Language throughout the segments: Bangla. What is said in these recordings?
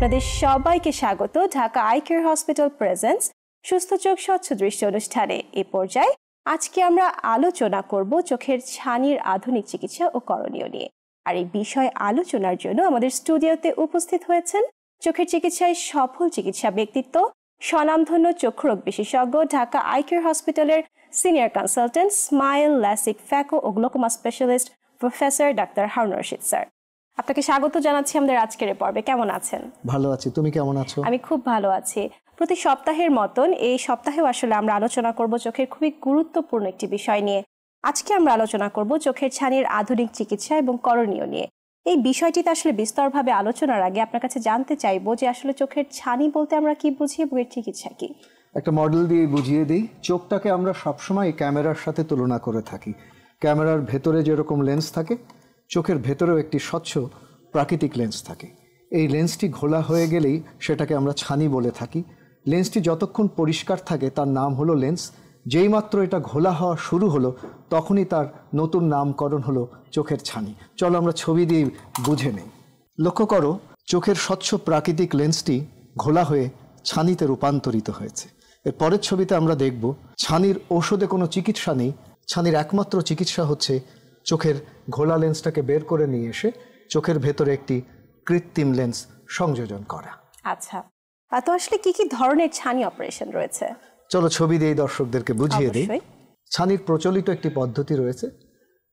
আপনাদের সবাইকে স্বাগত Dhaka eye care hospital presence সুস্থ চোখ স্বচ্ছ দৃষ্টি অনুষ্ঠানে। এই পর্যায়ে আজকে আমরা আলোচনা করব চোখের ছানির আধুনিক চিকিৎসা ও করণীয় নিয়ে। আর এই বিষয় আলোচনার জন্য আমাদের স্টুডিওতে উপস্থিত হয়েছেন চোখের চিকিৎসায় সফল চিকিৎসা ব্যক্তিত্ব, স্বনামধন্য চক্ষুরোগ বিশেষজ্ঞ, ঢাকা আই কেয়ার হসপিটালের senior consultant, SMILE, LASIK, phaco ও glaucoma specialist professor doctor Harun Rashid sir. আপনাকে স্বাগত জানাচ্ছি আমাদের আজকের পর্বে। কেমন আছেন? ভালো আছি, তুমি কেমন আছো? আমি খুব ভালো আছি। প্রতি সপ্তাহের মতন এই সপ্তাহেও আসলে আমরা আলোচনা করব চোখের খুবই গুরুত্বপূর্ণ একটি বিষয় নিয়ে। আজকে আমরা আলোচনা করব চোখের ছানির আধুনিক চিকিৎসা এবং করণীয় নিয়ে। এই বিষয়টিতে আসলে বিস্তরভাবে আলোচনার আগে আপনার কাছে জানতে চাইবো যে আসলে চোখের ছানি বলতে আমরা কি বুঝি এবং এর চিকিৎসা কি? একটা মডেল দিয়ে বুঝিয়ে দিই। চোখটাকে আমরা সবসময় ক্যামেরার সাথে তুলনা করে থাকি। ক্যামেরার ভেতরে যেরকম লেন্স থাকে, চোখের ভেতরেও একটি স্বচ্ছ প্রাকৃতিক লেন্স থাকে। এই লেন্সটি ঘোলা হয়ে গেলেই সেটাকে আমরা ছানি বলে থাকি। লেন্সটি যতক্ষণ পরিষ্কার থাকে তার নাম হলো লেন্স। যেই মাত্র এটা ঘোলা হওয়া শুরু হলো তখনই তার নতুন নামকরণ হলো চোখের ছানি। চলো আমরা ছবি দিয়ে বুঝে নেই। লক্ষ্য করো, চোখের স্বচ্ছ প্রাকৃতিক লেন্সটি ঘোলা হয়ে ছানিতে রূপান্তরিত হয়েছে। এর পরের ছবিতে আমরা দেখব ছানির ঔষধে কোনো চিকিৎসা নেই। ছানির একমাত্র চিকিৎসা হচ্ছে চোখের ঘোলা লেন্সটাকে বের করে নিয়ে এসে চোখের ভেতরে একটি কৃত্রিম লেন্স সংযোজন করা। আচ্ছা, তো আসলে কি কি ধরনের ছানি অপারেশন রয়েছে? চলো ছবি দিয়ে দর্শকদেরকে বুঝিয়ে দিই। ছানির প্রচলিত একটি পদ্ধতি রয়েছে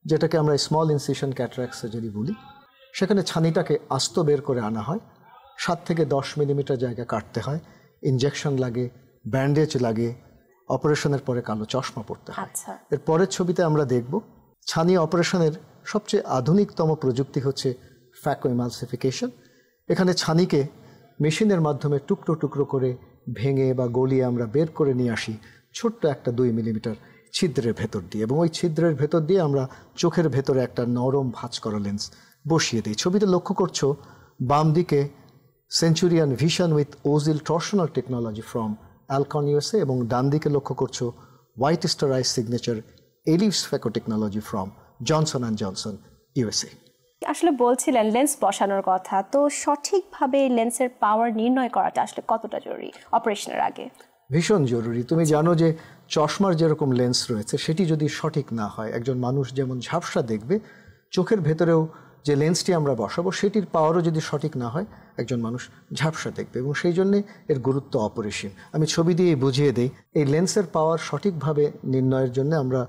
যেটাকে আমরা স্মল ইনসিশন ক্যাটারাক্ট সার্জারি বলি। সেখানে ছানিটাকে আস্ত বের করে আনা হয়। 7 থেকে 10 মিলিমিটার জায়গা কাটতে হয়, ইনজেকশন লাগে, ব্যান্ডেজ লাগে, অপারেশনের পরে কালো চশমা পড়তে হয়। এর পরের ছবিতে আমরা দেখব ছানি অপারেশনের সবচেয়ে আধুনিকতম প্রযুক্তি হচ্ছে ফ্যাকো এমালসিফিকেশন। এখানে ছানিকে মেশিনের মাধ্যমে টুকরো টুকরো করে ভেঙে বা গলিয়ে আমরা বের করে নিয়ে আসি ছোট্ট একটা 2 মিলিমিটার ছিদ্রের ভেতর দিয়ে, এবং ওই ছিদ্রের ভেতর দিয়ে আমরা চোখের ভেতরে একটা নরম ভাঁজ করা লেন্স বসিয়ে দিই। ছবিতে লক্ষ্য করছো বাম দিকে Centurion vision with OZil torsional technology from Alcon USA, এবং ডান দিকে লক্ষ্য করছো white star ice signature ellips phaco technology from Johnson and Johnson USA. আসলে বলছিলেন লেন্স বসানোর কথা, তো সঠিকভাবে লেন্সের পাওয়ার নির্ণয় করাটা আসলে কতটা জরুরি অপারেশনের আগে? ভীষণ জরুরি। তুমি জানো যে চশমার যেরকম লেন্স রয়েছে সেটি যদি সঠিক না হয়, একজন মানুষ যেমন ঝাপসা দেখবে, চোখের ভেতরেও যে লেন্সটি আমরা বসাবো সেটির পাওয়ারও যদি সঠিক না হয় একজন মানুষ ঝাপসা দেখবে, এবং সেই জন্যে এর গুরুত্ব অপরিসীম। আমি ছবি দিয়ে বুঝিয়ে দিই। এই লেন্সের পাওয়ার সঠিকভাবে নির্ণয়ের জন্য আমরা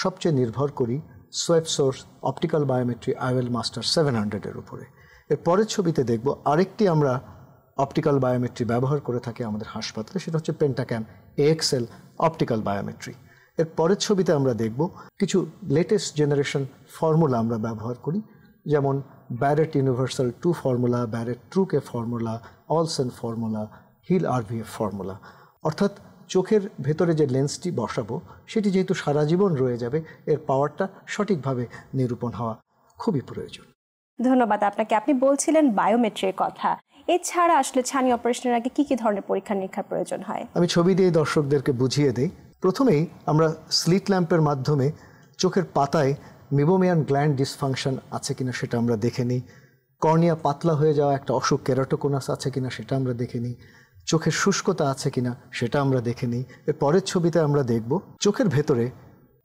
সবচেয়ে নির্ভর করি swept source optical biometry IOL master 700-এর উপরে। এর পরের ছবিতে দেখব আরেকটি আমরা অপটিক্যাল বায়োমেট্রি ব্যবহার করে থাকি আমাদের হাসপাতালে, সেটা হচ্ছে পেন্টাক্যাম AXL অপটিক্যাল বায়োমেট্রি। এর পরের ছবিতে আমরা দেখব কিছু লেটেস্ট জেনারেশন ফর্মুলা আমরা ব্যবহার করি, যেমন Barrett universal 2 formula, Barrett TrueK formula, Olsen formula, Hill RVF formula. অর্থাৎ চোখের ভেতরে যে লেন্সটি বসাবো সেটি যেহেতু সারা জীবন রয়ে যাবে, এর পাওয়ারটা সঠিকভাবে নিরূপণ হওয়া খুবই প্রয়োজন। ধন্যবাদ আপনাকে। আপনি বলছিলেন বায়োমেট্রির কথা, এছাড়া আসলে ছানি অপারেশনের আগে কি কি ধরনের পরীক্ষা নিরীক্ষার প্রয়োজন হয়? আমি ছবি দিয়ে দর্শকদেরকে বুঝিয়ে দিই। প্রথমেই আমরা স্লিট ল্যাম্পের মাধ্যমে চোখের পাতায় মিবোমিয়ান গ্ল্যান্ড ডিসফাংশন আছে কিনা সেটা আমরা দেখে নিই। কর্নিয়া পাতলা হয়ে যাওয়া একটা অসুখ কেরাটোকোনাস আছে কিনা সেটা আমরা দেখে নিই। চোখের শুষ্কতা আছে কিনা সেটা আমরা দেখে নিই। এর পরের ছবিতে আমরা দেখব চোখের ভেতরে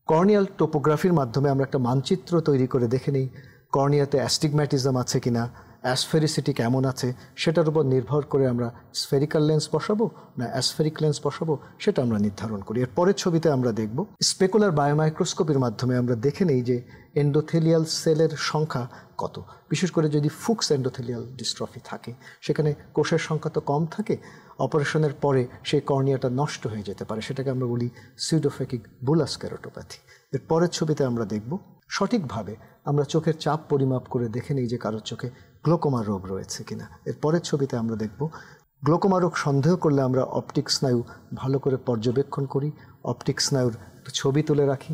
কর্নিয়াল টোপোগ্রাফির মাধ্যমে আমরা একটা মানচিত্র তৈরি করে দেখে নিই কর্নিয়াতে অ্যাস্টিগম্যাটিজম আছে কিনা, অ্যাসফেরিসিটি কেমন আছে, সেটার উপর নির্ভর করে আমরা স্ফেরিক্যাল লেন্স বসাবো না অ্যাসফেরিক লেন্স বসাবো সেটা আমরা নির্ধারণ করি। এর পরের ছবিতে আমরা দেখব স্পেকুলার বায়োমাইক্রোস্কোপির মাধ্যমে আমরা দেখে নেই যে এন্ডোথেলিয়াল সেলের সংখ্যা কত। বিশেষ করে যদি ফুক্স এন্ডোথেলিয়াল ডিস্ট্রফি থাকে, সেখানে কোষের সংখ্যা তো কম থাকে, অপারেশনের পরে সেই কর্নিয়াটা নষ্ট হয়ে যেতে পারে, সেটাকে আমরা বলি সিউডোফেকিক বুলাস কেরাটোপ্যাথি। এর পরের ছবিতে আমরা দেখব সঠিকভাবে আমরা চোখের চাপ পরিমাপ করে দেখে নিই যে কারোর চোখে গ্লোকোমা রোগ রয়েছে কিনা। এর পরের ছবিতে আমরা দেখব গ্লোকোমা রোগ সন্দেহ করলে আমরা অপটিক স্নায়ু ভালো করে পর্যবেক্ষণ করি, অপটিক স্নায়ুর ছবি তুলে রাখি।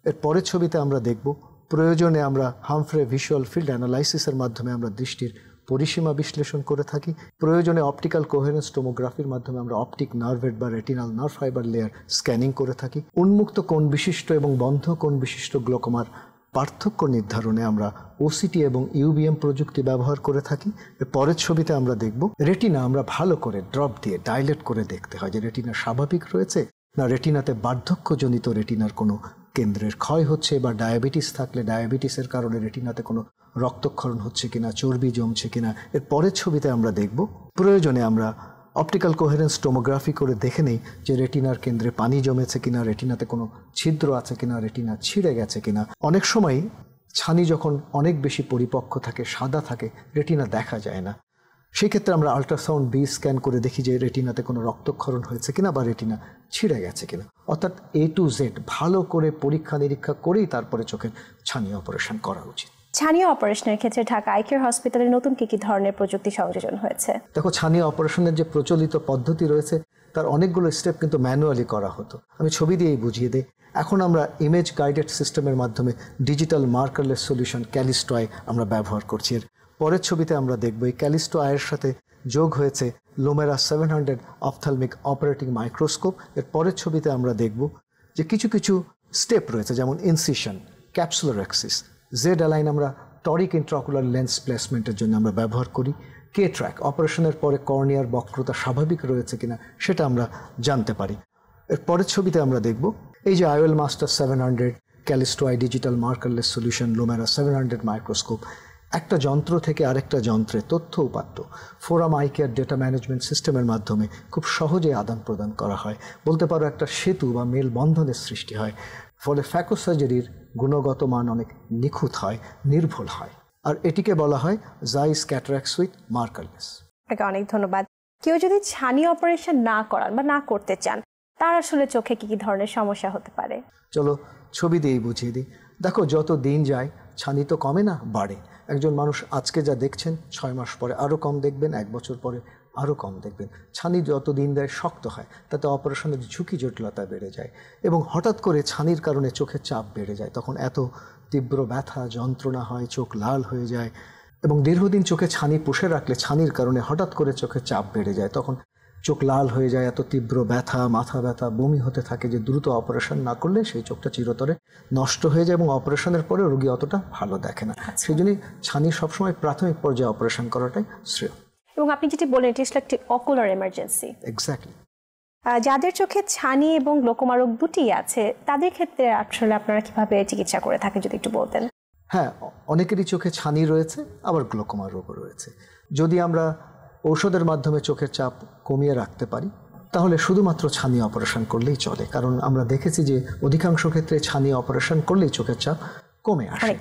এর পরের ছবিতে আমরা দেখব প্রয়োজনে আমরা হামফ্রে ভিজুয়াল ফিল্ড অ্যানালাইসিসের মাধ্যমে আমরা দৃষ্টির পরিসীমা বিশ্লেষণ করে থাকি। প্রয়োজনে অপটিক্যাল কোহেরেন্স টোমোগ্রাফির মাধ্যমে আমরা অপটিক নার্ভেট বা retinal nerve fibre layer scanning করে থাকি। উন্মুক্ত কোণ বিশিষ্ট এবং বন্ধ কোণ বিশিষ্ট গ্লোকোমার পার্থক্য নির্ধারণে আমরা ওসিটি এবং ইউবিএম প্রযুক্তি ব্যবহার করে থাকি। এর পরের ছবিতে আমরা দেখব রেটিনা আমরা ভালো করে ড্রপ দিয়ে ডাইলেট করে দেখতে হয় যে রেটিনা স্বাভাবিক রয়েছে না রেটিনাতে বার্ধক্যজনিত রেটিনার কোনো কেন্দ্রের ক্ষয় হচ্ছে, বা ডায়াবেটিস থাকলে ডায়াবেটিসের কারণে রেটিনাতে কোনো রক্তক্ষরণ হচ্ছে কিনা, চর্বি জমছে কিনা। এর পরের ছবিতে আমরা দেখব প্রয়োজনে আমরা অপটিক্যাল কোহেরেন্স টোমোগ্রাফি করে দেখে নেই যে রেটিনার কেন্দ্রে পানি জমেছে কিনা, রেটিনাতে কোনো ছিদ্র আছে কিনা, রেটিনা ছিঁড়ে গেছে কিনা। অনেক সময় ছানি যখন অনেক বেশি পরিপক্ক থাকে, সাদা থাকে, রেটিনা দেখা যায় না। সেই ক্ষেত্রে আমরা আল্ট্রাসাউন্ড বি স্ক্যান করে দেখি যে রেটিনাতে কোনো রক্তক্ষরণ হয়েছে কিনা বা রেটিনা ছিঁড়ে গেছে কিনা। অর্থাৎ A to Z ভালো করে পরীক্ষা নিরীক্ষা করেই তারপরে চোখের ছানি অপারেশন করা উচিত। ছানি অপারেশনের ক্ষেত্রে ঢাকা আই কেয়ার হসপিটালে নতুন কি ধরনের প্রযুক্তি সংযোজন হয়েছে? দেখো, ছানি অপারেশনের যে প্রচলিত পদ্ধতি রয়েছে তার অনেকগুলো স্টেপ কিন্তু ম্যানুয়ালি করা হতো। আমি ছবি দিয়েই বুঝিয়ে দিই। এখন আমরা ইমেজ গাইডেড সিস্টেমের মাধ্যমে digital markerless solution Callisto I আমরা ব্যবহার করছি। এর পরের ছবিতে আমরা দেখব এই ক্যালিস্টো আইয়ের সাথে যোগ হয়েছে লোমেরা 700 অপথ্যালমিক অপারেটিং মাইক্রোস্কোপ। এর পরের ছবিতে আমরা দেখব যে কিছু কিছু স্টেপ রয়েছে, যেমন incision, capsular Axis, Z align আমরা টরিক ইন্ট্রাকুলার লেন্স প্লেসমেন্টের জন্য আমরা ব্যবহার করি, কে ট্র্যাক অপারেশনের পরে কর্নিয়ার বক্রতা স্বাভাবিক রয়েছে কিনা সেটা আমরা জানতে পারি। এর পরের ছবিতে আমরা দেখব এই যে IOL master 700, Callisto eye digital markerless solution, Lumera 700 microscope, একটা যন্ত্র থেকে আরেকটা যন্ত্রে তথ্য উপাত্ত Forum eye care data management সিস্টেমের মাধ্যমে খুব সহজে আদান প্রদান করা হয়। বলতে পারো একটা সেতু বা মেলবন্ধনের সৃষ্টি হয়। ফলে ফ্যাকো সার্জারির গুণগত মান অনেক নিখুঁত হয়, নির্ভুল হয়। আর এটিকে বলা হয় জাইস ক্যাটারাক্ট উইথ মার্কারলেস। আপনাকে অনেক ধন্যবাদ। কেউ যদি ছানি অপারেশন না করান বা না করতে চান, তার আসলে চোখে কি ধরনের সমস্যা হতে পারে? চলো ছবি দিয়েই বুঝিয়ে দিই। দেখো, যত দিন যায় ছানি তো কমে না, বাড়ে। একজন মানুষ আজকে যা দেখছেন 6 মাস পরে আরও কম দেখবেন, 1 বছর পরে আরও কম দেখবেন। ছানি যত দিন দেয় শক্ত হয়, তাতে অপারেশনের ঝুঁকি জটিলতা বেড়ে যায়। এবং হঠাৎ করে ছানির কারণে চোখের চাপ বেড়ে যায়, তখন এত তীব্র ব্যথা যন্ত্রণা হয়, চোখ লাল হয়ে যায়। এবং দীর্ঘদিন চোখে ছানি পুষে রাখলে ছানির কারণে হঠাৎ করে চোখের চাপ বেড়ে যায়, তখন চোখ লাল হয়ে যায়, এত তীব্র ব্যথা, মাথা ব্যথা, বমি হতে থাকে যে দ্রুত অপারেশন না করলে সেই চোখটা চিরতরে নষ্ট হয়ে যায় এবং অপারেশনের পরে রোগী অতটা ভালো দেখে না। সেই জন্যই ছানি সবসময় প্রাথমিক পর্যায়ে অপারেশন করাটাই শ্রেয়। এবং আপনি যেটি বললেন এটি আসলে একটি অকুলার এমার্জেন্সি। এক্স্যাক্টলি। যাদের চোখে ছানি এবং গ্লোকোমা রোগ দুটি আছে, তাদের ক্ষেত্রে আসলে আপনারা কিভাবে চিকিৎসা করে থাকেন যদি একটু বলতেন? হ্যাঁ, অনেকেরই চোখে ছানি রয়েছে, আবার গ্লোকোমা রোগও রয়েছে। যদি আমরা ঔষধের মাধ্যমে চোখের চাপ কমিয়ে রাখতে পারি তাহলে শুধুমাত্র ছানি অপারেশন করলেই চলে। কারণ আমরা দেখেছি যে অধিকাংশ ক্ষেত্রে ছানি অপারেশন করলেই চোখের চাপ কমে আসে।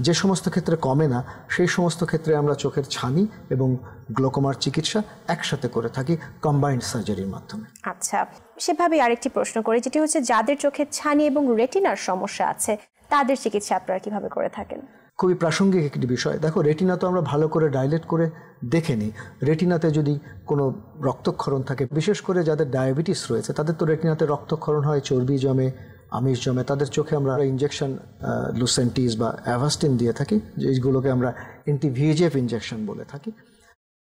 যে সমস্ত ক্ষেত্রে কমে না সেই সমস্ত ক্ষেত্রে আমরা চোখের ছানি এবং গ্লোকোমার চিকিৎসা একসাথে করে থাকি কম্বাইন্ড সার্জারির মাধ্যমে। আচ্ছা, সেভাবে আরেকটি প্রশ্ন করি, যেটি হচ্ছে যাদের চোখে ছানি এবং রেটিনার সমস্যা আছে তাদের চিকিৎসা আপনারা কিভাবে করে থাকেন? খুবই প্রাসঙ্গিক একটি বিষয়। দেখো, রেটিনা তো আমরা ভালো করে ডাইলেট করে দেখে নিই। রেটিনাতে যদি কোনো রক্তক্ষরণ থাকে, বিশেষ করে যাদের ডায়াবেটিস রয়েছে তাদের তো রেটিনাতে রক্তক্ষরণ হয়, চর্বি জমে, আমিষ জমে, তাদের চোখে আমরা ইঞ্জেকশন লুসেন্টিস বা অ্যাভাস্টিন দিয়ে থাকি, যেগুলোকে আমরা অ্যান্টি-VEGF ইঞ্জেকশন বলে থাকি।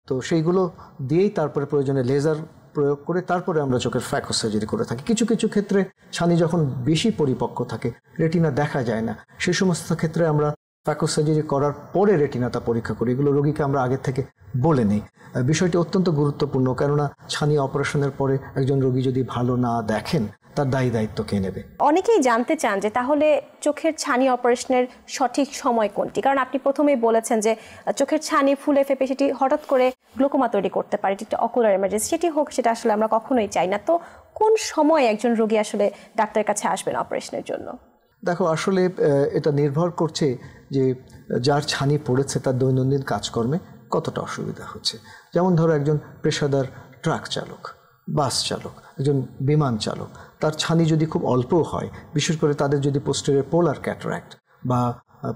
তো সেইগুলো দিয়েই তারপরে প্রয়োজনে লেজার প্রয়োগ করে তারপরে আমরা চোখের ফ্যাকো সার্জারি করে থাকি। কিছু কিছু ক্ষেত্রে ছানি যখন বেশি পরিপক্ক থাকে, রেটিনা দেখা যায় না, সেই সমস্ত ক্ষেত্রে আমরা ফ্যাকো সার্জারি করার পরে রেটিনাটা পরীক্ষা করি। এগুলো রোগীকে আমরা আগে থেকে বলে নিই। বিষয়টি অত্যন্ত গুরুত্বপূর্ণ, কেননা ছানি অপারেশনের পরে একজন রোগী যদি ভালো না দেখেন তার দায়িত্ব কে নেবে? অনেকেই জানতে চান যে তাহলে চোখের ছানি অপারেশনের সঠিক সময় কোনটি? কারণ আপনি প্রথমেই বলেছেন যে চোখের ছানি ফুলে ফেপে সেটি হঠাৎ করে গ্লোকোমা তৈরি করতে পারে, এটি একটা অকুলার এমার্জেন্সি। সেটি হোক, সেটা আসলে আমরা কখনোই চাই না। তো কোন সময় একজন রোগী আসলে ডাক্তারের কাছে আসবেন অপারেশনের জন্য? দেখো, আসলে এটা নির্ভর করছে যে যার ছানি পড়েছে তার দৈনন্দিন কাজকর্মে কতটা অসুবিধা হচ্ছে। যেমন ধরো একজন পেশাদার ট্রাক চালক, বাস চালক, একজন বিমান চালক, তার ছানি যদি খুব অল্পও হয়, বিশেষ করে তাদের যদি পোস্টেরিয়র পোলার ক্যাটারাক্ট বা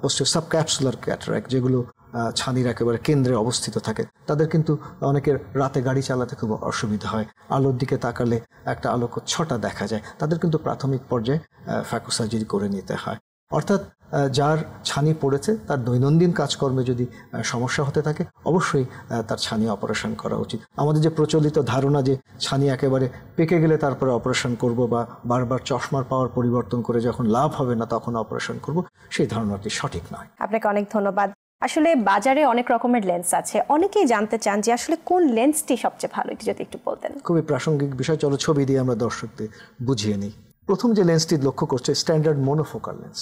পোস্টেরিয়র সাবক্যাপসুলার ক্যাটারাক্ট, যেগুলো ছানির একেবারে কেন্দ্রে অবস্থিত থাকে, তাদের কিন্তু অনেকের রাতে গাড়ি চালাতে খুব অসুবিধা হয়, আলোর দিকে তাকালে একটা আলোকচ্ছটা দেখা যায়, তাদের কিন্তু প্রাথমিক পর্যায়ে ফ্যাকো সার্জারি করে নিতে হয়। অর্থাৎ যার ছানি পড়েছে তার দৈনন্দিন কাজকর্মে যদি সমস্যা হতে থাকে অবশ্যই তার ছানি অপারেশন করা উচিত। আমাদের যে প্রচলিত ধারণা যে ছানি একেবারে পেকে গেলে তারপরে অপারেশন করব বা বারবার চশমার পাওয়ার পরিবর্তন করে যখন লাভ হবে না তখন অপারেশন করব, সেই ধারণাটি সঠিক নয়। আপনাকে অনেক ধন্যবাদ। আসলে বাজারে অনেক রকমের লেন্স আছে, অনেকেই জানতে চান যে আসলে কোন লেন্সটি সবচেয়ে ভালো, এটি যদি একটু বলতেন। খুবই প্রাসঙ্গিক বিষয়, চলো ছবি দিয়ে আমরা দর্শকদের বুঝিয়ে নিই। প্রথম যে লেন্সটি লক্ষ্য করছে স্ট্যান্ডার্ড মোনোফোকাল লেন্স,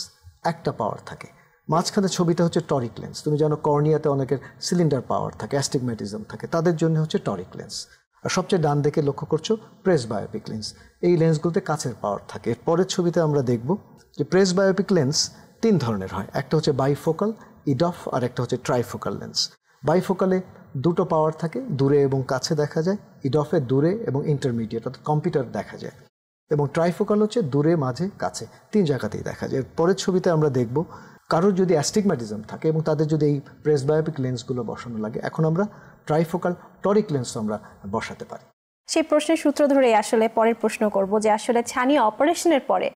একটা পাওয়ার থাকে। মাঝখানে ছবিটা হচ্ছে টরিক লেন্স। তুমি জানো কর্নিয়াতে অনেকের সিলিন্ডার পাওয়ার থাকে, অ্যাস্টিগম্যাটিজম থাকে, তাদের জন্য হচ্ছে টরিক লেন্স। আর সবচেয়ে ডান দিকে লক্ষ্য করছো প্রেসবায়োপিক লেন্স। এই লেন্সগুলোতে কাচের পাওয়ার থাকে। এর পরের ছবিতে আমরা দেখব যে প্রেসবায়োপিক লেন্স তিন ধরনের হয়, একটা হচ্ছে বাইফোকাল, ইডফ, আর একটা হচ্ছে ট্রাইফোকাল লেন্স। বাইফোকালে দুটো পাওয়ার থাকে, দূরে এবং কাছে দেখা যায়। ইডফে দূরে এবং ইন্টারমিডিয়েট অর্থাৎ কম্পিউটার দেখা যায়। এবং ট্রাইফোকাল হচ্ছে দূরে, মাঝে, কাছে, তিন জায়গাতেই দেখা যায়। পরের ছবিতে আমরা দেখব কারোর যদি অ্যাস্টিগম্যাটিজম থাকে এবং তাদের যদি এই প্রেসবায়োপিক লেন্সগুলো বসানো লাগে, এখন আমরা ট্রাইফোকাল টরিক লেন্স আমরা বসাতে পারি। সেই প্রশ্নের সূত্র ধরে আসলে পরের প্রশ্ন করব যে আসলে ছানি অপারেশনের পরে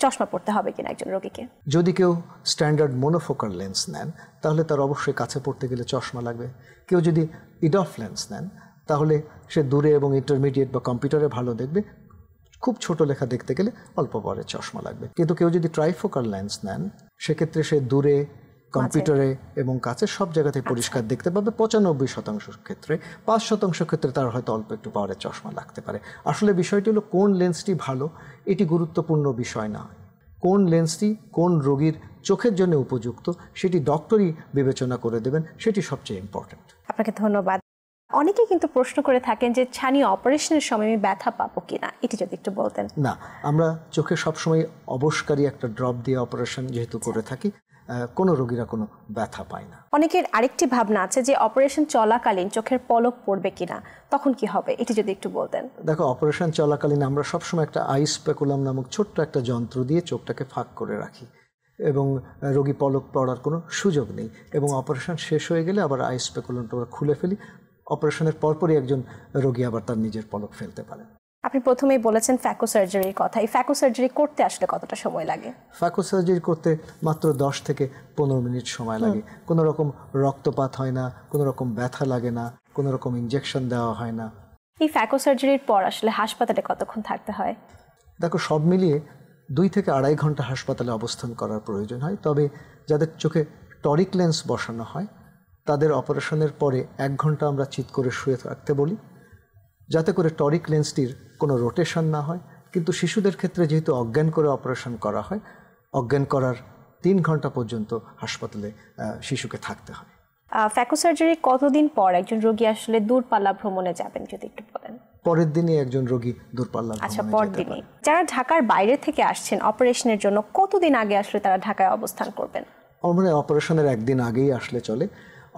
চশমা পড়তে হবে কিনা একজন রোগীকে। যদি কেউ স্ট্যান্ডার্ড মোনোফোকাল লেন্স নেন তাহলে তার অবশ্যই কাছে পড়তে গেলে চশমা লাগবে। কেউ যদি ইডফ লেন্স নেন তাহলে সে দূরে এবং ইন্টারমিডিয়েট বা কম্পিউটারে ভালো দেখবে, খুব ছোট লেখা দেখতে গেলে অল্প পরে চশমা লাগবে। কিন্তু কেউ যদি ট্রাইফোকাল লেন্স নেন সেক্ষেত্রে সে দূরে, কম্পিউটারে এবং কাছে সব জায়গাতে পরিষ্কার দেখতে পাবে। 95% ক্ষেত্রে, 5% ক্ষেত্রে তার হয়তো অল্প একটু পাওয়ারের চশমা লাগতে পারে। আসলে বিষয়টি হলো কোন লেন্সটি ভালো এটি গুরুত্বপূর্ণ বিষয় না, কোন লেন্সটি কোন রোগীর চোখের জন্য উপযুক্ত সেটি ডক্টরই বিবেচনা করে দেবেন, সেটি সবচেয়ে ইম্পর্টেন্ট। আপনাকে ধন্যবাদ। অনেকেই কিন্তু প্রশ্ন করে থাকেন যে ছানি অপারেশনের সময় আমি ব্যথা পাবো কিনা, এটি যদি একটু বলতেন। না, আমরা চোখে সবসময় অবশকারী একটা ড্রপ দিয়ে অপারেশন যেহেতু করে থাকি, কোনো রোগীরা কোনো ব্যথা পায় না। অনেকের আরেকটি ভাবনা আছে যে অপারেশন চলাকালীন চোখের পলক পড়বে কিনা, তখন কি হবে, এটি যদি একটু বলতেন। দেখো, অপারেশন চলাকালীন আমরা সবসময় একটা আই স্পেকুলাম নামক ছোট্ট একটা যন্ত্র দিয়ে চোখটাকে ফাঁক করে রাখি এবং রোগী পলক পড়ার কোনো সুযোগ নেই। এবং অপারেশন শেষ হয়ে গেলে আবার আই স্পেকুলামটা খুলে ফেলি। অপারেশনের পরপরই একজন রোগী আবার তার নিজের পলক ফেলতে পারেন। আপনি প্রথমেই বলেছেন ফ্যাকো সার্জারির কথা। এই ফ্যাকো সার্জারি করতে আসলে কতটা সময় লাগে? ফ্যাকো সার্জারি করতে মাত্র 10 থেকে 15 মিনিট সময় লাগে। কোনো রকম রক্তপাত হয় না, কোনো রকম ব্যথা লাগে না, কোনো রকম ইনজেকশন দেওয়া হয় না। এই ফ্যাকো সার্জারির পর আসলে হাসপাতালে কতক্ষণ থাকতে হয়? দেখো, সব মিলিয়ে 2 থেকে 2.5 ঘন্টা হাসপাতালে অবস্থান করার প্রয়োজন হয়। তবে যাদের চোখে টরিক লেন্স বসানো হয় তাদের অপারেশনের পরে 1 ঘন্টা আমরা চিৎ করে শুয়ে থাকতে বলি, যাতে করে টরিক লেন্সটির কোনো রোটেশন না হয়। কিন্তু শিশুদের ক্ষেত্রে যেহেতু অজ্ঞান করে অপারেশন করা হয়, অজ্ঞান করার 3 ঘন্টা পর্যন্ত হাসপাতালে শিশুকে থাকতে হয়। ফ্যাকো সার্জারি কতদিন পর একজন রোগী আসলে দূরপাল্লা ভ্রমণে যাবেন যদি একটু বলেন? পরের দিনই একজন রোগী দূরপাল্লা ভ্রমণে যেতে পারে। পরদিনই। যারা ঢাকার বাইরে থেকে আসছেন অপারেশনের জন্য, কতদিন আগে আসলে তারা ঢাকায় অবস্থান করবেন? আমরা অপারেশনের একদিন আগেই আসলে চলে।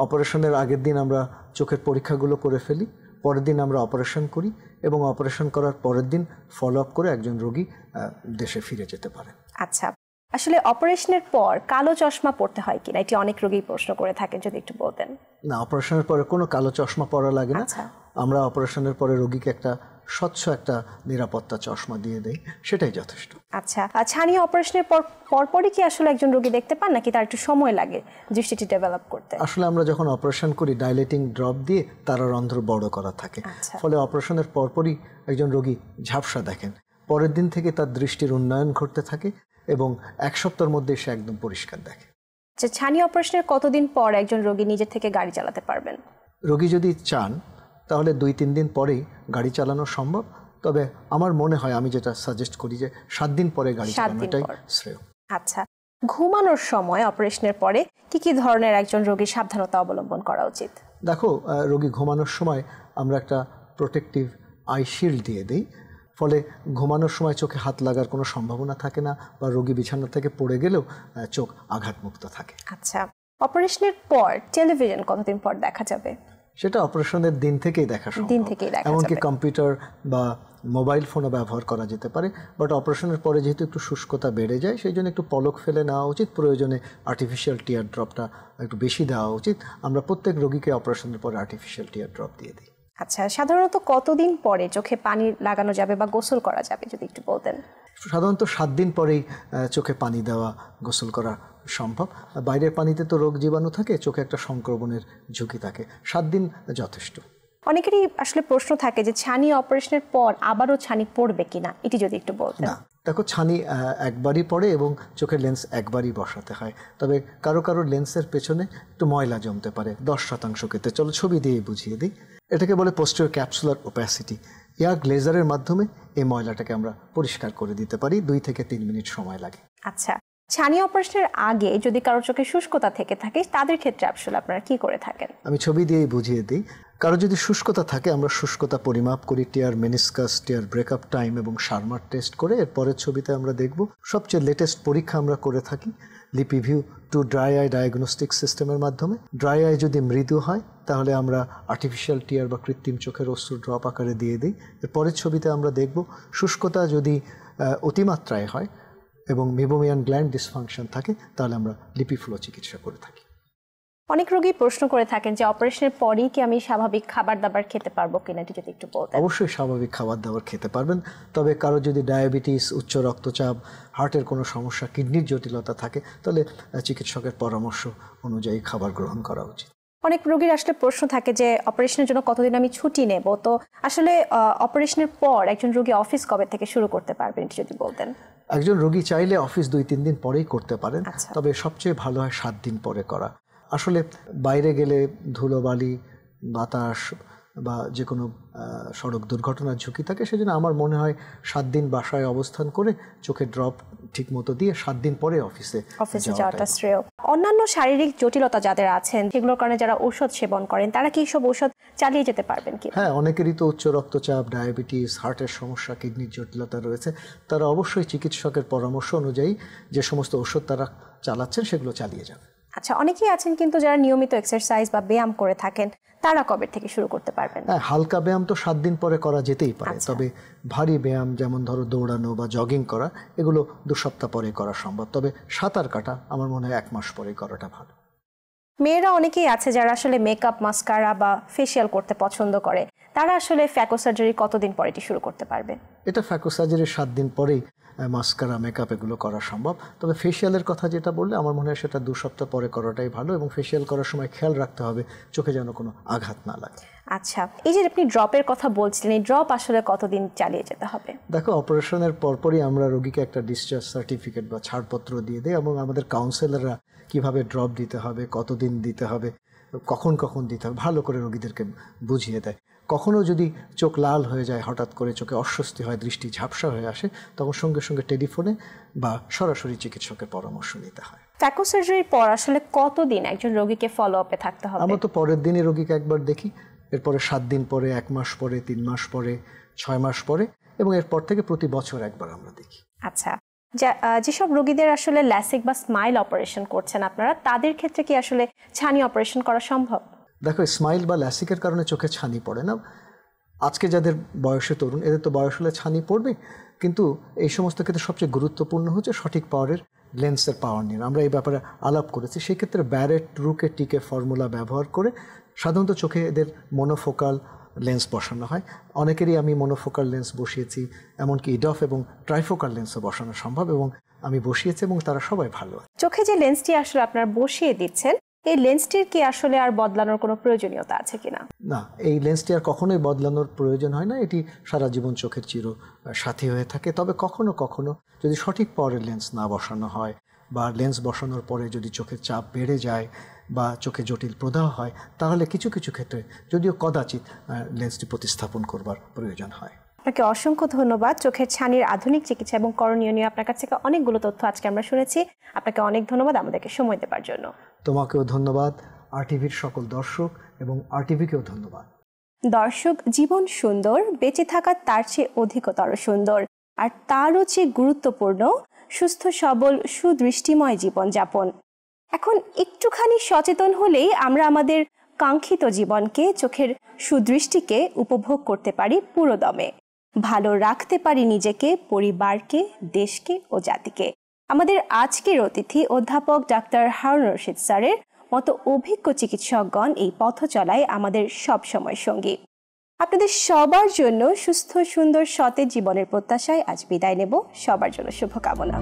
অপারেশনের আগের দিন আমরা চোখের পরীক্ষাগুলো করে ফেলি, পরের দিন আমরা অপারেশন করি এবং অপারেশন করার পরের দিন ফলো আপ করে একজন রোগী দেশে ফিরে যেতে পারে। আচ্ছা, আসলে অপারেশনের পর কালো চশমা পড়তে হয় কিনা, এটি অনেক রোগী প্রশ্ন করে থাকেন, যদি একটু বলতেন। না, অপারেশনের পরে কোনো কালো চশমা পরা লাগে না। আমরা অপারেশনের পরে রোগীকে একটা স্বচ্ছ একটা নিরাপত্তা চশমা দিয়ে দেই, সেটাই যথেষ্ট। আচ্ছা, ছানি অপারেশনের পরপরই কি আসলে একজন রোগী দেখতে পান নাকি তার একটু সময় লাগে দৃষ্টিটি ডেভেলপ করতে? আসলে আমরা যখন অপারেশন করি ডাইলেটিং ড্রপ দিয়ে তারারন্ধ্র বড় করা থাকে, ফলে অপারেশনের পরপরই একজন রোগী ঝাপসা দেখেন। পরের দিন থেকে তার দৃষ্টির উন্নয়ন ঘটতে থাকে এবং 1 সপ্তাহের মধ্যে সে একদম পরিষ্কার দেখে। ছানি অপারেশনের কতদিন পর একজন রোগী নিজের থেকে গাড়ি চালাতে পারবেন? রোগী যদি চান তাহলে 2-3 দিন পরেই গাড়ি চালানো সম্ভব। তবে আমার মনে হয়, আমি যেটা সাজেস্ট করি, যে 7 দিন পরে গাড়ি চালানোটাই শ্রেয়। আচ্ছা, ঘুমানোর সময় অপারেশনের পরে কি কি ধরনের একজন রোগীর সাবধানতা অবলম্বন করা উচিত? দেখো, রোগী ঘুমানোর সময় আমরা একটা প্রোটেক্টিভ আই শিল্ড দিয়ে দিই, ফলে ঘুমানোর সময় চোখে হাত লাগার কোনো সম্ভাবনা থাকে না বা রোগী বিছানা থেকে পড়ে গেলেও চোখ আঘাতমুক্ত থাকে। আচ্ছা, অপারেশনের পর টেলিভিশন কতদিন পর দেখা যাবে? সেটা অপারেশনের দিন থেকেই দেখা সম্ভব। এমনকি কম্পিউটার বা মোবাইল ফোনও ব্যবহার করা যেতে পারে। বাট অপারেশনের পরে যেহেতু একটু শুষ্কতা বেড়ে যায়, সেই জন্য একটু পলক ফেলে নেওয়া উচিত। প্রয়োজনে আর্টিফিশিয়াল টিয়ার ড্রপটা একটু বেশি দেওয়া উচিত। আমরা প্রত্যেক রোগীকে অপারেশনের পরে আর্টিফিশিয়াল টিয়ার ড্রপ দিয়ে দিই। আচ্ছা, সাধারণত কতদিন পরে চোখে পানি লাগানো যাবে বা গোসল করা যাবে যদি একটু বলতেন? সাধারণত 7 দিন পরেই চোখে পানি দেওয়া, গোসল করা সম্ভব। বাইরের পানিতে তো রোগ জীবাণু থাকে, চোখে একটা সংক্রমণের ঝুঁকি থাকে। 7 দিন যথেষ্ট। অনেকেরই আসলে প্রশ্ন থাকে যে ছানি অপারেশনের পর আবারও ছানি পড়বে কিনা, এটি যদি একটু বলতেন। না, দেখো ছানি একবারই পড়ে এবং চোখের লেন্স একবারই বসাতে হয়। তবে কারো কারো লেন্সের পেছনে একটু ময়লা জমতে পারে 10% ক্ষেত্রে। চলো ছবি দিয়ে বুঝিয়ে দিই। এটাকে বলে পোস্টেরিয়র ক্যাপসুলার ওপ্যাসিটি। এয়ার গ্লেজারের মাধ্যমে এই ময়লাটাকে আমরা পরিষ্কার করে দিতে পারি। 2 থেকে 3 মিনিট সময় লাগে। আচ্ছা, ছানি অপারেশনের আগে যদি কারো চোখে শুষ্কতা থেকে থাকে তাদের ক্ষেত্রে আসলে আপনারা কি করে থাকেন? আমি ছবি দিয়েই বুঝিয়ে দিই। কারো যদি শুষ্কতা থাকে আমরা শুষ্কতা পরিমাপ করি, টিয়ার মেনিসকাস, টিয়ার ব্রেকআপ টাইম এবং শার্মার টেস্ট করে এর পরের ছবিতে আমরা দেখব। সবচেয়ে লেটেস্ট পরীক্ষা আমরা করে থাকি লিপিভিউ 2 ড্রাই আই ডায়াগনস্টিক সিস্টেমের মাধ্যমে। ড্রাই আই যদি মৃদু হয় তাহলে আমরা আর্টিফিশিয়াল টিয়ার বা কৃত্রিম চোখের অশ্রু ড্রপ আকারে দিয়ে দিই। এর পরের ছবিতে আমরা দেখব শুষ্কতা যদি অতিমাত্রায় হয় এবং মেবোমিয়ান গ্ল্যান্ড ডিসফাংশন থাকে তাহলে আমরা লিপিফ্লো চিকিৎসা করে থাকি। অনেক রোগী প্রশ্ন করে থাকেন যে অপারেশনের পরেই কি আমি স্বাভাবিক খাবার দাবার খেতে পারবো কিনা, এটি যদি একটু বলতেন। অবশ্যই স্বাভাবিক খাবার দাবার খেতে পারবেন, তবে কারো যদি ডায়াবেটিস, উচ্চ রক্তচাপ, হার্টের কোনো সমস্যা, কিডনির জটিলতা থাকে তাহলে চিকিৎসকের পরামর্শ অনুযায়ী খাবার গ্রহণ করা উচিত। অনেক রোগীর আসলে প্রশ্ন থাকে যে অপারেশনের জন্য কতদিন আমি ছুটি নেব, তো আসলে অপারেশনের পর একজন রোগী অফিস কবে থেকে শুরু করতে পারবেন এটি যদি বলতেন। একজন রোগী চাইলে অফিস 2-3 দিন পরেই করতে পারেন, আচ্ছা। তবে সবচেয়ে ভালো হয় 7 দিন পরে করা। আসলে বাইরে গেলে ধুলোবালি, বাতাস বা যে কোনো সড়ক দুর্ঘটনার ঝুঁকি থাকে, সেজন্য আমার মনে হয় 7 দিন বাসায় অবস্থান করে চোখে ড্রপ ঠিক মতো দিয়ে 7 দিন পরে অফিসে যাওয়াটা শ্রেয়। অন্যান্য শারীরিক জটিলতা যাদের আছেন সেগুলোর কারণে যারা ঔষধ সেবন করেন তারা কি সব ঔষধ চালিয়ে যেতে পারবেন কি? হ্যাঁ, অনেকেরই তো উচ্চ রক্তচাপ, ডায়াবেটিস, হার্টের সমস্যা, কিডনির জটিলতা রয়েছে। তারা অবশ্যই চিকিৎসকের পরামর্শ অনুযায়ী যে সমস্ত ওষুধ তারা চালাচ্ছেন সেগুলো চালিয়ে যাবে। আচ্ছা, অনেকেই আছেন কিন্তু যারা নিয়মিত এক্সারসাইজ বা ব্যায়াম করে থাকেন তারা কবে থেকে শুরু করতে পারবেন? হ্যাঁ, হালকা ব্যায়াম তো 7 দিন পরে করা যেতেই পারে। তবে ভারী ব্যায়াম যেমন ধরো দৌড়ানো বা জগিং করা, এগুলো 2 সপ্তাহ পরে করা সম্ভব। তবে সাঁতার কাটা আমার মনে হয় 1 মাস পরে করাটা ভালো। মেয়েরা অনেকেই আছে যারা আসলে মেকআপ, মাস্কারা বা ফেসিয়াল করতে পছন্দ করে, তারা আসলে ফ্যাকো সার্জারি কতদিন পরে এটি শুরু করতে পারবে? এটা ফ্যাকো সার্জারির 7 দিন পরেই মাস্কারা, মেকআপ এগুলো করা সম্ভব। তবে ফেসিয়ালের কথা যেটা বললে আমার মনে হয় সেটা 2 সপ্তাহ পরে করাটাই ভালো, এবং ফেসিয়াল করার সময় খেয়াল রাখতে হবে চোখে যেন কোনো আঘাত না লাগে। আচ্ছা, এই যে আপনি ড্রপের কথা বলছিলেন, এই ড্রপ আসলে কতদিন চালিয়ে যেতে হবে? দেখো, অপারেশনের পরপরই আমরা রোগীকে একটা ডিসচার্জ সার্টিফিকেট বা ছাড়পত্র দিয়ে দিই, এবং আমাদের কাউন্সেলররা কিভাবে ড্রপ দিতে হবে, কতদিন দিতে হবে, কখন কখন দিতে হবে ভালো করে রোগীদেরকে বুঝিয়ে দেয়। কখনো যদি চোখ লাল হয়ে যায়, হঠাৎ করে চোখে অস্বস্তি হয়, দৃষ্টি ঝাপসা হয়ে আসে, তখন সঙ্গে সঙ্গে টেলিফোনে বা সরাসরি চিকিৎসকের পরামর্শ নিতে হয়। ফ্যাকো সার্জারির পর আসলে কতদিন একজন রোগীকে ফলো আপে থাকতে হবে? আমরা তো পরের দিনই রোগীকে একবার দেখি, এরপরে 7 দিন পরে, 1 মাস পরে, 3 মাস পরে, 6 মাস পরে, এবং এরপর থেকে প্রতি বছর একবার আমরা দেখি। আচ্ছা, যেসব রোগীদের আসলে ল্যাসিক বা স্মাইল অপারেশন করছেন আপনারা, তাদের ক্ষেত্রে কি আসলে ছানি অপারেশন করা সম্ভব? দেখো, স্মাইল বা ল্যাসিকের কারণে চোখে ছানি পড়ে না। আজকে যাদের বয়সে তরুণ, এদের তো বয়স হলে ছানি পড়বে, কিন্তু এই সমস্ত ক্ষেত্রে সবচেয়ে গুরুত্বপূর্ণ হচ্ছে সঠিক পাওয়ারের লেন্সের পাওয়ার নিয়ে। আমরা এই ব্যাপারে আলাপ করেছি। সেক্ষেত্রে ব্যারেট রুকে টিকে ফর্মুলা ব্যবহার করে সাধারণত চোখে এদের মনোফোকাল লেন্স বসানো হয়। অনেকেরই আমি মনোফোকাল লেন্স বসিয়েছি, এমনকি ইডফ এবং ট্রাইফোকাল লেন্সও বসানো সম্ভব, এবং আমি বসিয়েছি এবং তারা সবাই ভালো। চোখে যে লেন্সটি আসলে আপনারা বসিয়ে দিচ্ছেন, এই লেন্সটির কি আসলে আর বদলানোর কোনো প্রয়োজনীয়তা আছে কিনা? না, এই লেন্সটি আর কখনোই বদলানোর প্রয়োজন হয় না। এটি সারা জীবন চোখের চির সাথী হয়ে থাকে। তবে কখনো কখনো যদি সঠিক পাওয়ারের লেন্স না বসানো হয়, বা লেন্স বসানোর পরে যদি চোখের চাপ বেড়ে যায় বা চোখে জটিল প্রদাহ হয়, তাহলে কিছু কিছু ক্ষেত্রে যদিও কদাচিৎ লেন্সটি প্রতিস্থাপন করবার প্রয়োজন হয়। আপনাকে অসংখ্য ধন্যবাদ। চোখের ছানির আধুনিক চিকিৎসা এবং করণীয় নিয়ে আপনার কাছ থেকে অনেকগুলো তথ্য আজকে আমরা শুনেছি। আপনাকে অনেক ধন্যবাদ আমাদেরকে সময় দেওয়ার জন্য। তোমাকেও ধন্যবাদ, আরটিভির সকল দর্শক এবং আরটিভিকেও ধন্যবাদ। দর্শক, জীবন সুন্দর, বেঁচে থাকা তার চেয়ে অধিকতর সুন্দর, আর তারও চেয়ে গুরুত্বপূর্ণ সুস্থ সবল সুদৃষ্টিময় জীবনযাপন। এখন একটুখানি সচেতন হলেই আমরা আমাদের কাঙ্ক্ষিত জীবনকে, চোখের সুদৃষ্টিকে উপভোগ করতে পারি পুরোদমে। ভালো রাখতে পারি নিজেকে, পরিবারকে, দেশকে ও জাতিকে। আমাদের আজকের অতিথি অধ্যাপক ডাক্তার হারুন রশিদ স্যারের মতো অভিজ্ঞ চিকিৎসকগণ এই পথ চলায় আমাদের সব সময় সঙ্গী। আপনাদের সবার জন্য সুস্থ সুন্দর সতেজ জীবনের প্রত্যাশায় আজ বিদায় নেব। সবার জন্য শুভকামনা।